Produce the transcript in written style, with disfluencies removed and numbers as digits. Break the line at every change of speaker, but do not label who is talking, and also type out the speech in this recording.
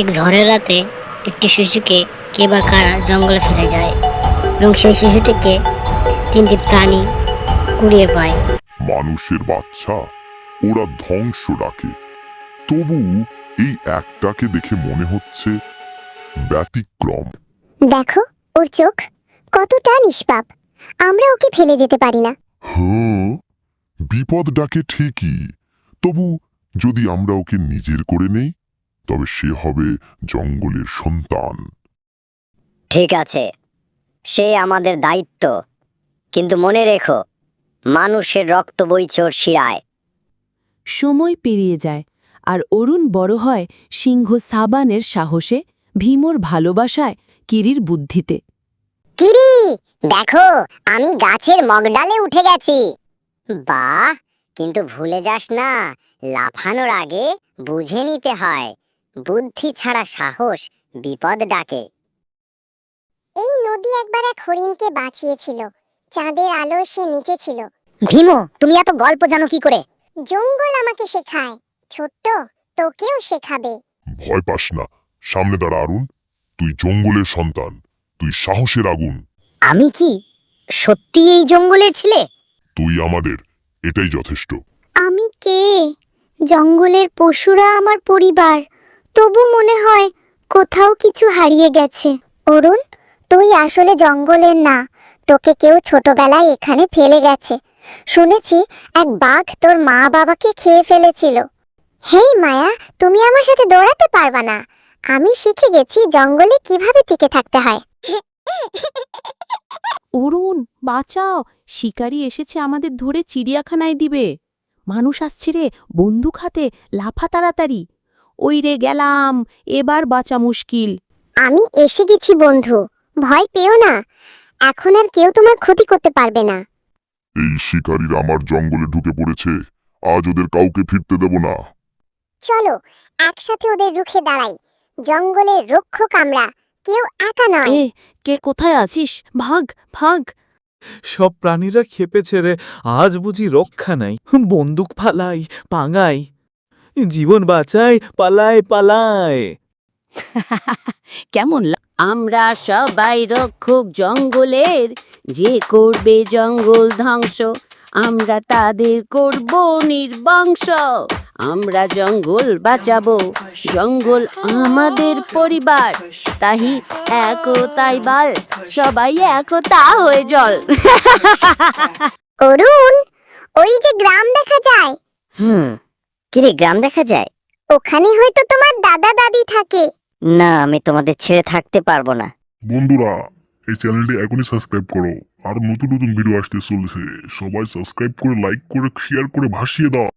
এক ঝড়ের রাতে একটি শিশুকে কে বা কারা জঙ্গলে ফেলে যায় এবং সেই শিশুটিকে তিনটি প্রাণী কুড়িয়ে পায়।
মানুষের বাচ্চা, ওরা ধ্বংস ডাকে, তবু এই একটাকে দেখে মনে হচ্ছে ব্যতিক্রম।
দেখো ওর চোখ কতটা নিষ্পাপ, আমরা ওকে ফেলে যেতে পারি না।
হ্যাঁ, বিপদ ডাকে ঠিকই, তবু যদি আমরা ওকে নিজের করে নেই তবে সে হবে জঙ্গলের সন্তান।
ঠিক আছে, সে আমাদের দায়িত্ব, কিন্তু মনে রেখো, মানুষের রক্ত বইছে ওর শিরায়।
সময় পেরিয়ে যায় আর অরুণ বড় হয় সিংহ সাবানের সাহসে, ভীমর ভালোবাসায়, কিরির বুদ্ধিতে।
কিরি, দেখো আমি গাছের মগডালে উঠে গেছি।
বাহ, কিন্তু ভুলে যাস না, লাফানোর আগে বুঝে নিতে হয়, বুদ্ধি ছাড়া সাহস বিপদ ডাকে।
এই নদী একবার এক হরিণকে বাঁচিয়েছিল, চাঁদের আলো সে নিচে ছিল।
ভীমু, তুমি এত গল্প জানো কি করে?
জঙ্গল আমাকে শেখায়, ছোট্ট তোকেও শেখাবে।
ভয় পাস না, সামনে দাঁড়া অরুণ, তুই জঙ্গলের সন্তান, তুই সাহসের আগুন।
আমি কি সত্যি এই জঙ্গলের ছেলে?
তুই আমাদের, এটাই যথেষ্ট।
আমি কে? জঙ্গলের পশুরা আমার পরিবার, তবু মনে হয় কোথাও কিছু হারিয়ে গেছে। অরুণ, তুই আসলে জঙ্গলের না, তোকে কেউ ছোটবেলায় এখানে ফেলে গেছে। শুনেছি এক বাঘ তোর মা বাবাকে খেয়ে ফেলেছিল। হেই মায়া, তুমি আমার সাথে দৌড়াতে পারবা না, আমি শিখে গেছি জঙ্গলে কিভাবে টিকে থাকতে হয়।
অরুণ, বাঁচাও, শিকারী এসেছে আমাদের ধরে চিড়িয়াখানায় দিবে। মানুষ আসছে রে, বন্দুক হাতে, লাফা তাড়াতাড়ি। ওই রে গেলাম, এবার বাঁচা মুশকিল।
আমি এসে গেছি বন্ধু, ভয় পেও না, এখন আর কেউ তোমার ক্ষতি করতে পারবে না।
এই শিকারীরা আমার জঙ্গলে ঢুকে পড়েছে, আজ ওদের কাউকে ফিরতে দেব না।
চলো একসাথে ওদের রুখে দাঁড়াই, জঙ্গলের রক্ষক আমরা, কেউ একা নয়।
কে কোথায় আছিস? ভাগ ভাগ।
সব প্রাণীরা খেপেছে রে, আজ বুঝি রক্ষা নাই। বন্দুক ফালাই, পাঙাই, জীবন বাঁচাই, পালায় পালায়।
কেমন আমরা সবাই রক্ষক জঙ্গলের, যে করবে জঙ্গল ধ্বংস আমরা তাদের করব নির্বংশ। আমরা জঙ্গল বাঁচাবো, জঙ্গল আমাদের পরিবার, তাহি একতাই বাল, সবাই একতা হয়ে জল।
অরুণ, ওই যে গ্রাম দেখা যায়,
কিরে, গ্রাম দেখা যায়?
ওখানে হয়তো তোমার দাদা দাদি থাকে।
না, আমি তোমাদের ছেড়ে থাকতে পারবো না।
বন্ধুরা, এই চ্যানেলটি এখনই সাবস্ক্রাইব করো, আর নতুন নতুন ভিডিও আসতে চলেছে। সবাই সাবস্ক্রাইব করে, লাইক করে, শেয়ার করে ভাসিয়ে দাও।